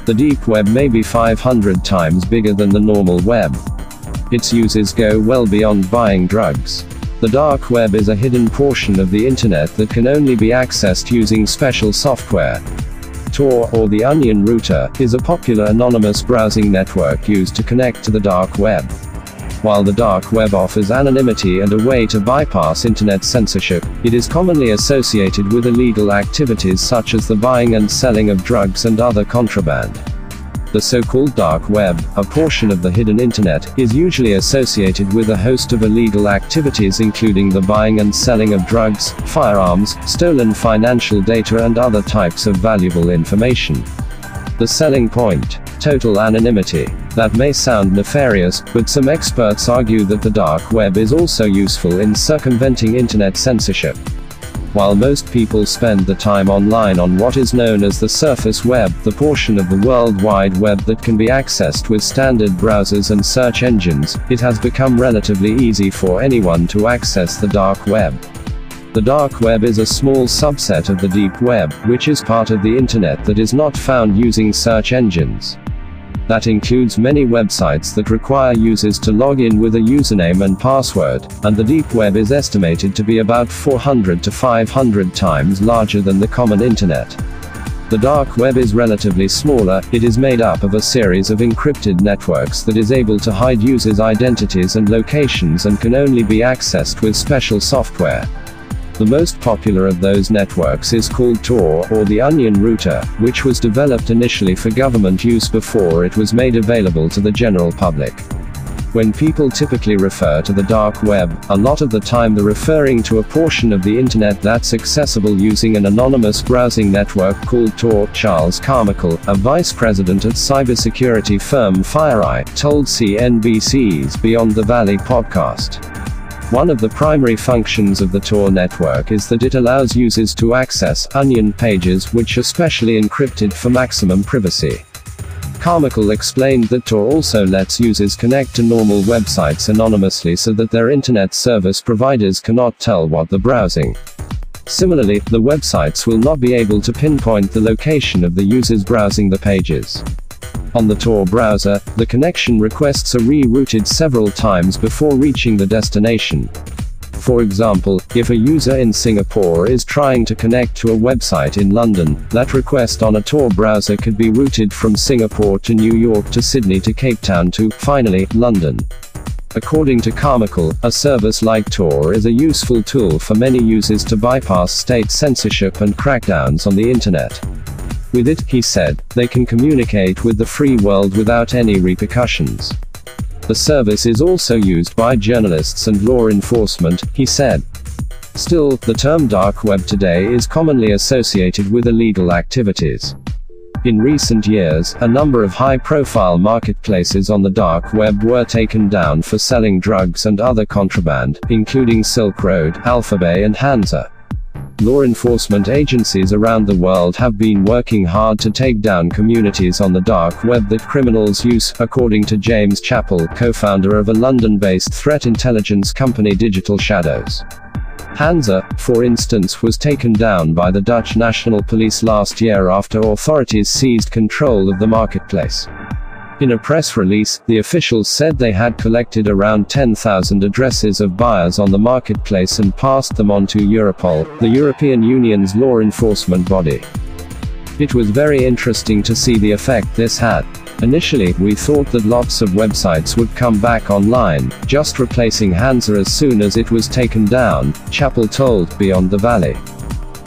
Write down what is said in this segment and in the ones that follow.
The deep web may be 500 times bigger than the normal web. Its uses go well beyond buying drugs. The dark web is a hidden portion of the internet that can only be accessed using special software. Tor, or the Onion Router, is a popular anonymous browsing network used to connect to the dark web. While the dark web offers anonymity and a way to bypass internet censorship, it is commonly associated with illegal activities such as the buying and selling of drugs and other contraband. The so-called dark web, a portion of the hidden internet, is usually associated with a host of illegal activities including the buying and selling of drugs, firearms, stolen financial data and other types of valuable information. The selling point: total anonymity. That may sound nefarious, but some experts argue that the dark web is also useful in circumventing internet censorship. While most people spend the time online on what is known as the surface web, the portion of the World Wide Web that can be accessed with standard browsers and search engines, it has become relatively easy for anyone to access the dark web. The dark web is a small subset of the deep web, which is part of the internet that is not found using search engines. That includes many websites that require users to log in with a username and password, and the deep web is estimated to be about 400 to 500 times larger than the common internet. The dark web is relatively smaller. It is made up of a series of encrypted networks that is able to hide users' identities and locations and can only be accessed with special software. The most popular of those networks is called Tor, or the Onion Router, which was developed initially for government use before it was made available to the general public. When people typically refer to the dark web, a lot of the time they're referring to a portion of the internet that's accessible using an anonymous browsing network called Tor. Charles Carmichael, a vice president at cybersecurity firm FireEye, told CNBC's Beyond the Valley podcast. One of the primary functions of the Tor network is that it allows users to access Onion pages which are specially encrypted for maximum privacy. Carmichael explained that Tor also lets users connect to normal websites anonymously so that their internet service providers cannot tell what they're browsing. Similarly, the websites will not be able to pinpoint the location of the users browsing the pages. On the Tor browser, the connection requests are rerouted several times before reaching the destination. For example, if a user in Singapore is trying to connect to a website in London, that request on a Tor browser could be routed from Singapore to New York to Sydney to Cape Town to, finally, London. According to Carmichael, a service like Tor is a useful tool for many users to bypass state censorship and crackdowns on the internet. With it, he said, they can communicate with the free world without any repercussions. The service is also used by journalists and law enforcement, he said. Still, the term dark web today is commonly associated with illegal activities. In recent years, a number of high-profile marketplaces on the dark web were taken down for selling drugs and other contraband, including Silk Road, Alphabay and Hansa. Law enforcement agencies around the world have been working hard to take down communities on the dark web that criminals use, according to James Chappell, co-founder of a London-based threat intelligence company Digital Shadows. Hansa, for instance, was taken down by the Dutch National Police last year after authorities seized control of the marketplace. In a press release, the officials said they had collected around 10,000 addresses of buyers on the marketplace and passed them on to Europol, the European Union's law enforcement body. It was very interesting to see the effect this had. Initially, we thought that lots of websites would come back online, just replacing Hansa as soon as it was taken down, Chappell told Beyond the Valley.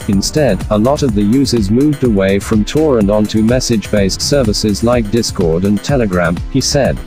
Instead, a lot of the users moved away from Tor and onto message-based services like Discord and Telegram, he said.